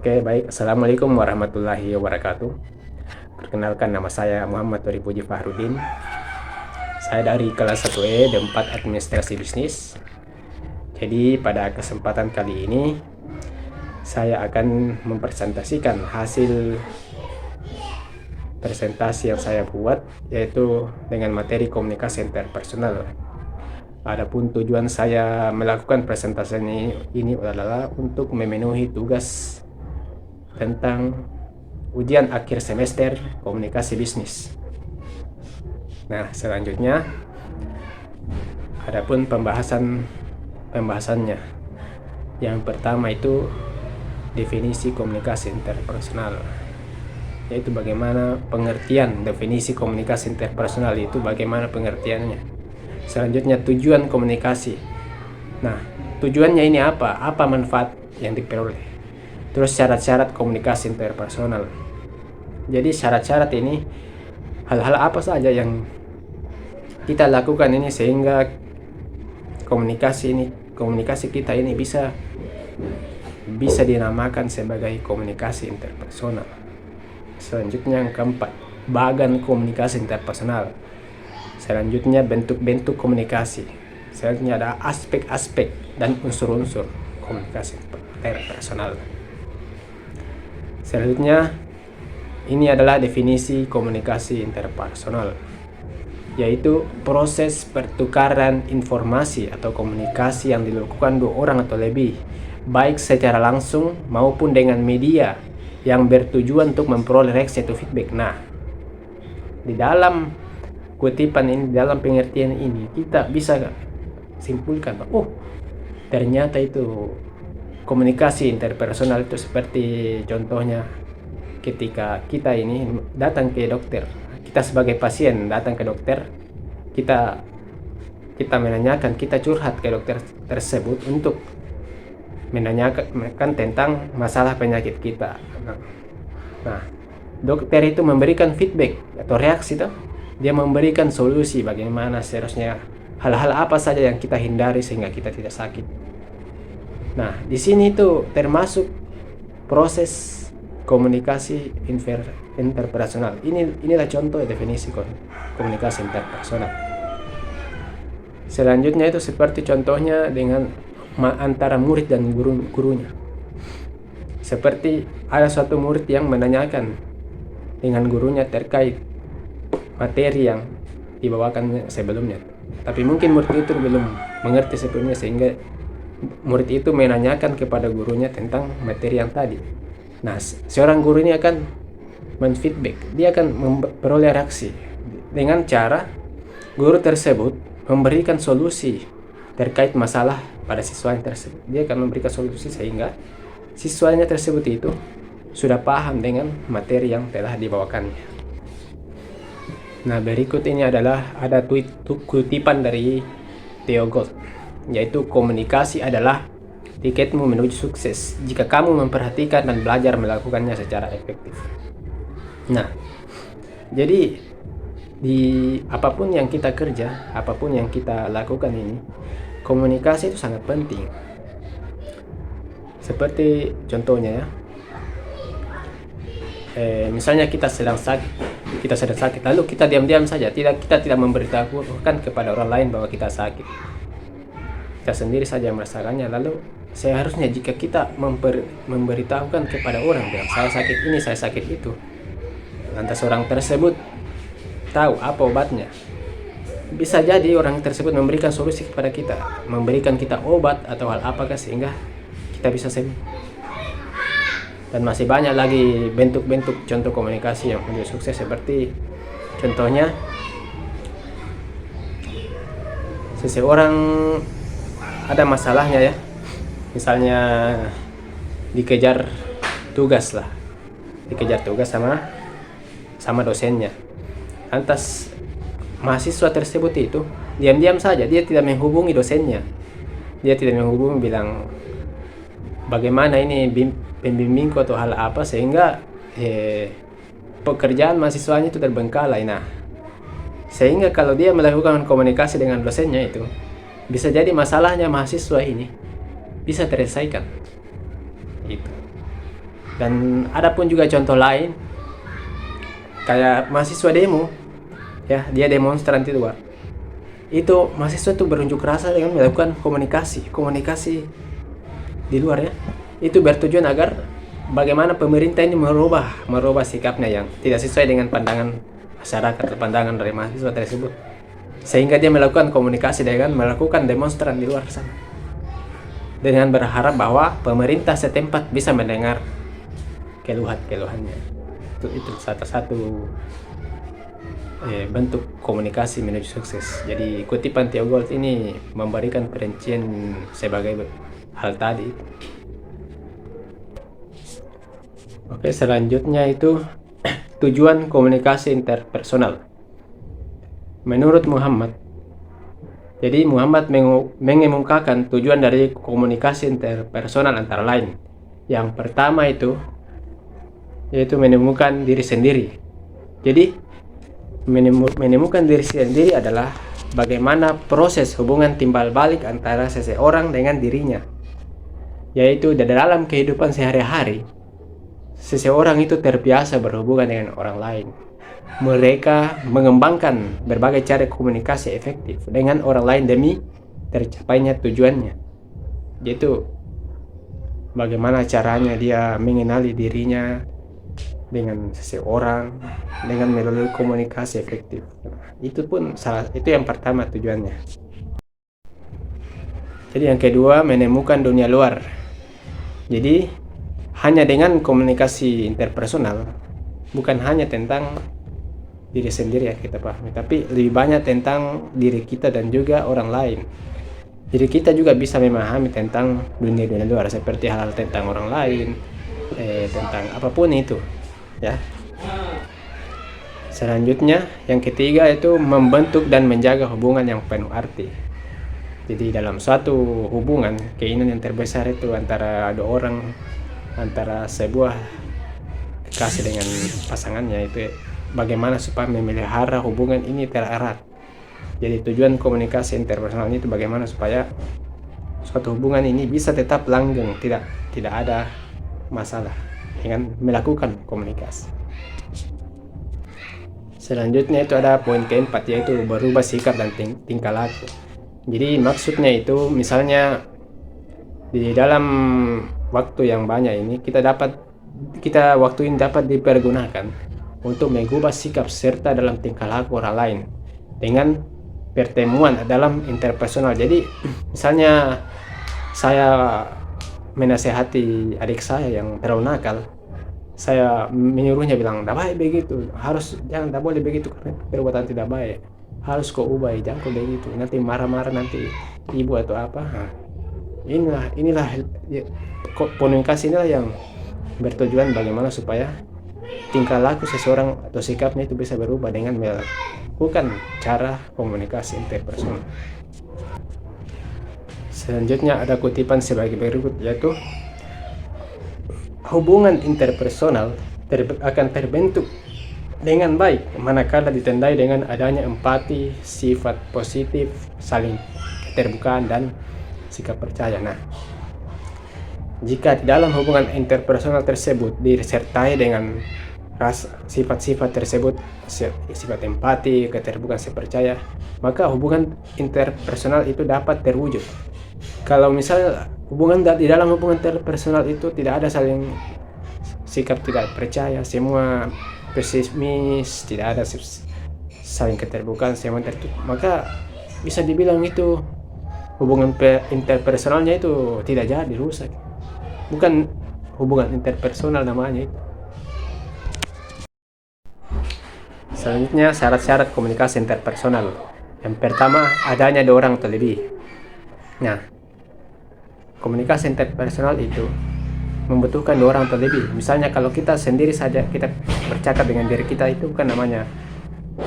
Oke, baik. Assalamualaikum warahmatullahi wabarakatuh. Perkenalkan, nama saya Muhammad Tori Puji Fahrudin. Saya dari kelas 1E D4 Administrasi Bisnis. Jadi pada kesempatan kali ini saya akan mempresentasikan hasil presentasi yang saya buat, yaitu dengan materi komunikasi interpersonal. Adapun tujuan saya melakukan presentasi ini adalah untuk memenuhi tugas tentang ujian akhir semester komunikasi bisnis. Nah, selanjutnya adapun pembahasannya. Yang pertama itu definisi komunikasi interpersonal, yaitu bagaimana pengertian definisi komunikasi interpersonal itu, bagaimana pengertiannya. Selanjutnya tujuan komunikasi. Nah, tujuannya ini apa? Apa manfaat yang diperoleh? Terus syarat-syarat komunikasi interpersonal. Jadi syarat-syarat ini hal-hal apa saja yang kita lakukan ini sehingga komunikasi kita ini bisa dinamakan sebagai komunikasi interpersonal. Selanjutnya yang keempat, bagan komunikasi interpersonal. Selanjutnya bentuk-bentuk komunikasi. Selanjutnya ada aspek-aspek dan unsur-unsur komunikasi interpersonal. Selanjutnya ini adalah definisi komunikasi interpersonal, yaitu proses pertukaran informasi atau komunikasi yang dilakukan dua orang atau lebih, baik secara langsung maupun dengan media yang bertujuan untuk memperoleh reaksi atau feedback. Nah, di dalam kutipan ini, dalam pengertian ini, kita bisa simpulkan, ternyata itu komunikasi interpersonal itu seperti contohnya ketika kita ini datang ke dokter, kita sebagai pasien datang ke dokter, kita menanyakan, kita curhat ke dokter tersebut untuk menanyakan tentang masalah penyakit kita. Nah, dokter itu memberikan feedback atau reaksi tuh. Dia memberikan solusi bagaimana seharusnya, hal-hal apa saja yang kita hindari sehingga kita tidak sakit. Nah, di sini itu termasuk proses komunikasi interpersonal. Inilah contoh definisi komunikasi interpersonal. Selanjutnya itu seperti contohnya dengan antara murid dan gurunya. Seperti ada suatu murid yang menanyakan dengan gurunya terkait materi yang dibawakan sebelumnya, tapi mungkin murid itu belum mengerti sebelumnya sehingga murid itu menanyakan kepada gurunya tentang materi yang tadi. Nah, seorang guru ini akan menfeedback, dia akan memperoleh reaksi dengan cara guru tersebut memberikan solusi terkait masalah pada siswanya tersebut. Dia akan memberikan solusi sehingga siswanya tersebut itu sudah paham dengan materi yang telah dibawakannya. Nah, berikut ini adalah ada kutipan dari Theo Gold, yaitu komunikasi adalah tiketmu menuju sukses jika kamu memperhatikan dan belajar melakukannya secara efektif. Nah, jadi di apapun yang kita kerja, apapun yang kita lakukan ini, komunikasi itu sangat penting. Seperti contohnya ya, misalnya kita sedang sakit, lalu kita diam-diam saja, kita tidak memberitahukan kepada orang lain bahwa kita sakit. Kita sendiri saja merasakannya. Lalu seharusnya jika kita memberitahukan kepada orang, bilang saya sakit ini, saya sakit itu, lantas orang tersebut tahu apa obatnya, bisa jadi orang tersebut memberikan solusi kepada kita, memberikan kita obat atau hal apakah sehingga kita bisa sembuh. Dan masih banyak lagi bentuk-bentuk contoh komunikasi yang menuju sukses, seperti contohnya seseorang ada masalahnya ya, misalnya dikejar tugas sama dosennya. Lantas mahasiswa tersebut itu diam-diam saja, dia tidak menghubungi dosennya, dia tidak menghubungi bilang bagaimana ini pembimbingku atau hal apa, sehingga pekerjaan mahasiswanya itu terbengkalai. Nah, sehingga kalau dia melakukan komunikasi dengan dosennya itu, bisa jadi masalahnya mahasiswa ini bisa terselesaikan. Gitu. Dan ada pun juga contoh lain kayak mahasiswa demo, ya, dia demonstran itu Pak. Itu mahasiswa tuh berunjuk rasa dengan melakukan komunikasi di luar, ya. Itu bertujuan agar bagaimana pemerintah ini merubah sikapnya yang tidak sesuai dengan pandangan masyarakat atau pandangan dari mahasiswa tersebut, sehingga dia melakukan komunikasi dengan melakukan demonstran di luar sana dengan berharap bahwa pemerintah setempat bisa mendengar keluhannya. Itu satu bentuk komunikasi menuju sukses. Jadi kutipan Theogold ini memberikan perincian sebagai hal tadi. Oke, selanjutnya itu tujuan komunikasi interpersonal. Menurut Muhammad, jadi Muhammad mengemukakan tujuan dari komunikasi interpersonal antara lain. Yang pertama itu yaitu menemukan diri sendiri. Jadi menemukan diri sendiri adalah bagaimana proses hubungan timbal balik antara seseorang dengan dirinya, yaitu dalam kehidupan sehari-hari seseorang itu terbiasa berhubungan dengan orang lain. Mereka mengembangkan berbagai cara komunikasi efektif dengan orang lain demi tercapainya tujuannya, yaitu bagaimana caranya dia mengenali dirinya dengan seseorang dengan melalui komunikasi efektif. Itu yang pertama tujuannya. Jadi yang kedua, menemukan dunia luar. Jadi hanya dengan komunikasi interpersonal bukan hanya tentang diri sendiri yang kita pahami, tapi lebih banyak tentang diri kita dan juga orang lain. Jadi kita juga bisa memahami tentang dunia luar, seperti hal-hal tentang orang lain, tentang apapun itu, ya. Selanjutnya yang ketiga itu membentuk dan menjaga hubungan yang penuh arti. Jadi dalam suatu hubungan, keinginan yang terbesar itu antara dua orang, antara sebuah kekasih dengan pasangannya, itu bagaimana supaya memelihara hubungan ini tererat. Jadi tujuan komunikasi interpersonal itu bagaimana supaya suatu hubungan ini bisa tetap langgeng, tidak ada masalah dengan melakukan komunikasi. Selanjutnya itu ada poin keempat, yaitu berubah sikap dan tingkah laku. Jadi maksudnya itu misalnya di dalam waktu yang banyak ini waktu ini dapat dipergunakan untuk mengubah sikap serta dalam tingkah laku orang lain dengan pertemuan dalam interpersonal. Jadi misalnya saya menasehati adik saya yang terlalu nakal, saya menyuruhnya bilang, "Tidak baik begitu, tidak boleh begitu karena perbuatan tidak baik, harus kau ubah, jangan kau begitu, nanti marah-marah nanti ibu atau apa." Nah, inilah komunikasi inilah yang bertujuan bagaimana supaya tingkah laku seseorang atau sikapnya itu bisa berubah dengan melakukan cara komunikasi interpersonal. Selanjutnya ada kutipan sebagai berikut, yaitu hubungan interpersonal akan terbentuk dengan baik manakala ditandai dengan adanya empati, sifat positif, saling keterbukaan, dan sikap percaya. Nah, jika di dalam hubungan interpersonal tersebut disertai dengan sifat-sifat tersebut, sifat empati, keterbukaan, percaya, maka hubungan interpersonal itu dapat terwujud. Kalau misalnya di dalam hubungan interpersonal itu tidak ada saling sikap tidak percaya, semua pesimis, tidak ada saling keterbukaan, semua tertutup, maka bisa dibilang itu hubungan interpersonalnya itu tidak jadi, rusak. Bukan hubungan interpersonal namanya itu. Selanjutnya syarat-syarat komunikasi interpersonal. Yang pertama, adanya dua orang atau lebih. Nah, komunikasi interpersonal itu membutuhkan dua orang atau lebih. Misalnya kalau kita sendiri saja kita bercakap dengan diri kita, itu bukan namanya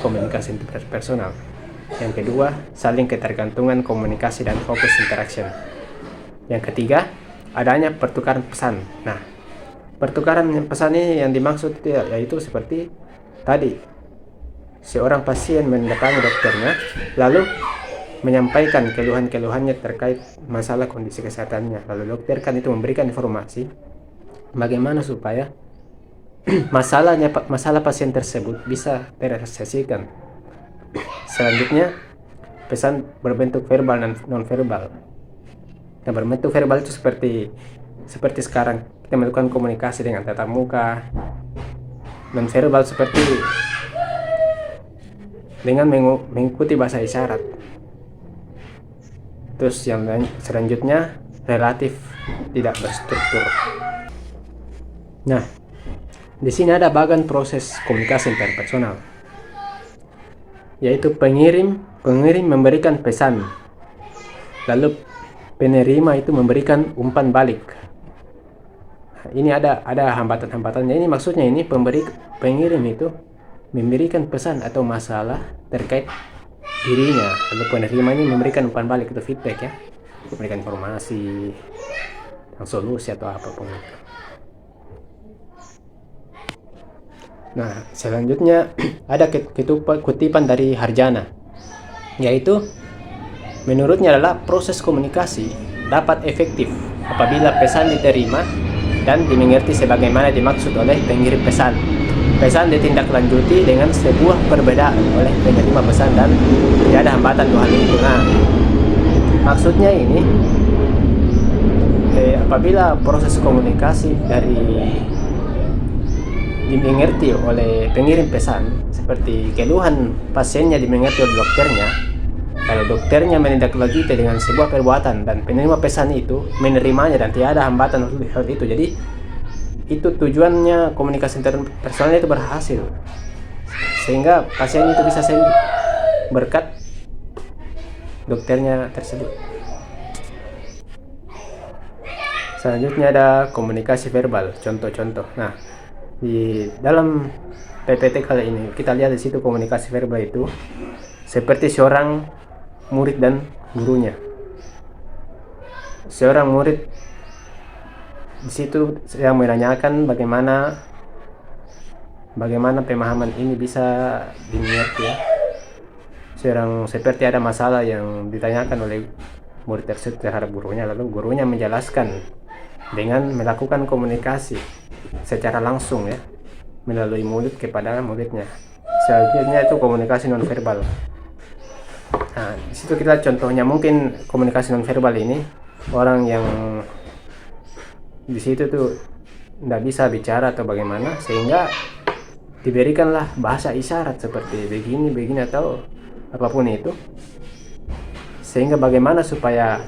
komunikasi interpersonal. Yang kedua, saling ketergantungan komunikasi dan fokus interaction. Yang ketiga, adanya pertukaran pesan. Nah, pertukaran pesan ini yang dimaksud yaitu seperti tadi, seorang pasien mendatangi dokternya lalu menyampaikan keluhannya terkait masalah kondisi kesehatannya, lalu dokter kan itu memberikan informasi bagaimana supaya masalah pasien tersebut bisa terrealisasikan. Selanjutnya, pesan berbentuk verbal dan non verbal. Nah, berbentuk verbal itu seperti sekarang kita melakukan komunikasi dengan tatap muka. Non verbal seperti dengan mengikuti bahasa isyarat. Terus yang selanjutnya relatif tidak berstruktur. Nah, di sini ada bagian proses komunikasi interpersonal, yaitu pengirim memberikan pesan, lalu penerima itu memberikan umpan balik. Nah, ini ada hambatan-hambatannya. Ini maksudnya ini pengirim itu memberikan pesan atau masalah terkait dirinya, lalu penerima ini memberikan umpan balik, itu feedback ya, memberikan informasi tentang solusi atau apapun itu. Nah, selanjutnya ada kutipan dari Harjana, yaitu menurutnya adalah proses komunikasi dapat efektif apabila pesan diterima dan dimengerti sebagaimana dimaksud oleh pengirim pesan. Pesan ditindaklanjuti dengan sebuah perbedaan oleh penerima pesan dan tidak ada hambatan dua hal itu. Nah, maksudnya ini apabila proses komunikasi dari dimengerti oleh pengirim pesan, seperti keluhan pasiennya dimengerti oleh dokternya, kalau dokternya menindaklanjuti dengan sebuah perbuatan dan penerima pesan itu menerimanya dan tidak ada hambatan hal itu, jadi itu tujuannya komunikasi interpersonal itu berhasil, sehingga pasien itu bisa sembuh berkat dokternya tersebut. Selanjutnya ada komunikasi verbal, contoh-contoh. Nah, di dalam PPT kali ini kita lihat di situ komunikasi verbal itu seperti seorang murid dan gurunya. Seorang murid di situ yang menanyakan bagaimana pemahaman ini bisa dimengerti ya. Seperti ada masalah yang ditanyakan oleh murid tersebut terhadap gurunya, lalu gurunya menjelaskan dengan melakukan komunikasi secara langsung ya, melalui mulut kepada muridnya. Selanjutnya itu komunikasi non verbal. Nah, di situ kita contohnya mungkin komunikasi non verbal ini orang yang di situ tuh tidak bisa bicara atau bagaimana, sehingga diberikanlah bahasa isyarat seperti begini atau apapun itu, sehingga bagaimana supaya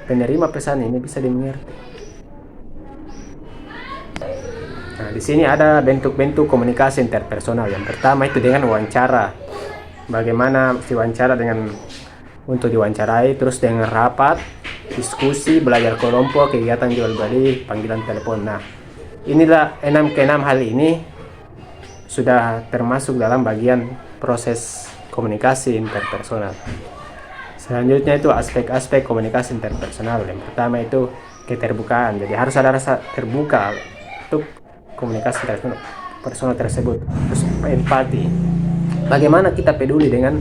penerima pesan ini bisa dimengerti. Nah, di sini ada bentuk-bentuk komunikasi interpersonal. Yang pertama itu dengan wawancara. Bagaimana diwawancara untuk diwawancarai, terus dengan rapat, diskusi, belajar kelompok, kegiatan jual beli, panggilan telepon. Nah, inilah 6 hal ini sudah termasuk dalam bagian proses komunikasi interpersonal. Selanjutnya itu aspek-aspek komunikasi interpersonal. Yang pertama itu keterbukaan. Jadi harus ada rasa terbuka untuk komunikasi personal tersebut. Terus empati, bagaimana kita peduli dengan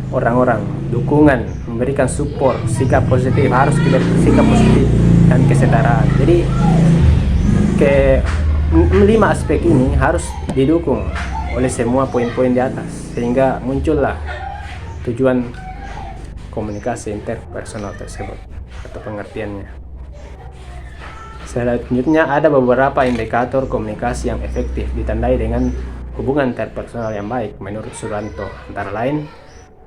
orang-orang, dukungan, memberikan support, sikap positif, harus kita bersikap positif, dan kesetaraan. Jadi 5 aspek ini harus didukung oleh semua poin-poin di atas, sehingga muncullah tujuan komunikasi interpersonal tersebut atau pengertiannya. Selanjutnya ada beberapa indikator komunikasi yang efektif ditandai dengan hubungan interpersonal yang baik menurut Suranto, antara lain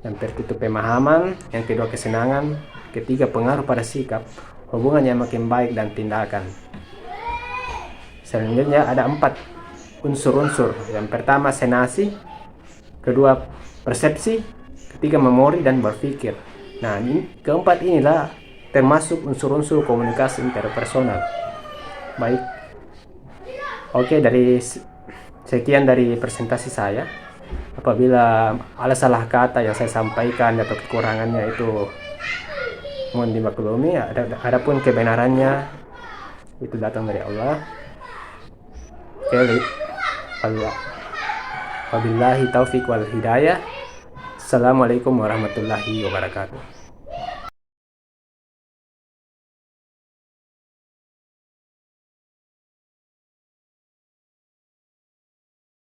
yang pertama pemahaman, yang kedua kesenangan, ketiga pengaruh pada sikap, hubungan yang makin baik, dan tindakan. Selanjutnya ada 4 unsur-unsur. Yang pertama senasi, kedua persepsi, ketiga memori dan berpikir. Nah, keempat inilah termasuk unsur-unsur komunikasi interpersonal. Baik, oke, dari sekian dari presentasi saya. Apabila ada salah kata yang saya sampaikan atau kekurangannya itu mohon dimaklumi. Adapun kebenarannya itu datang dari Allah. Wabillahi taufiq wal hidayah. Assalamualaikum warahmatullahi wabarakatuh.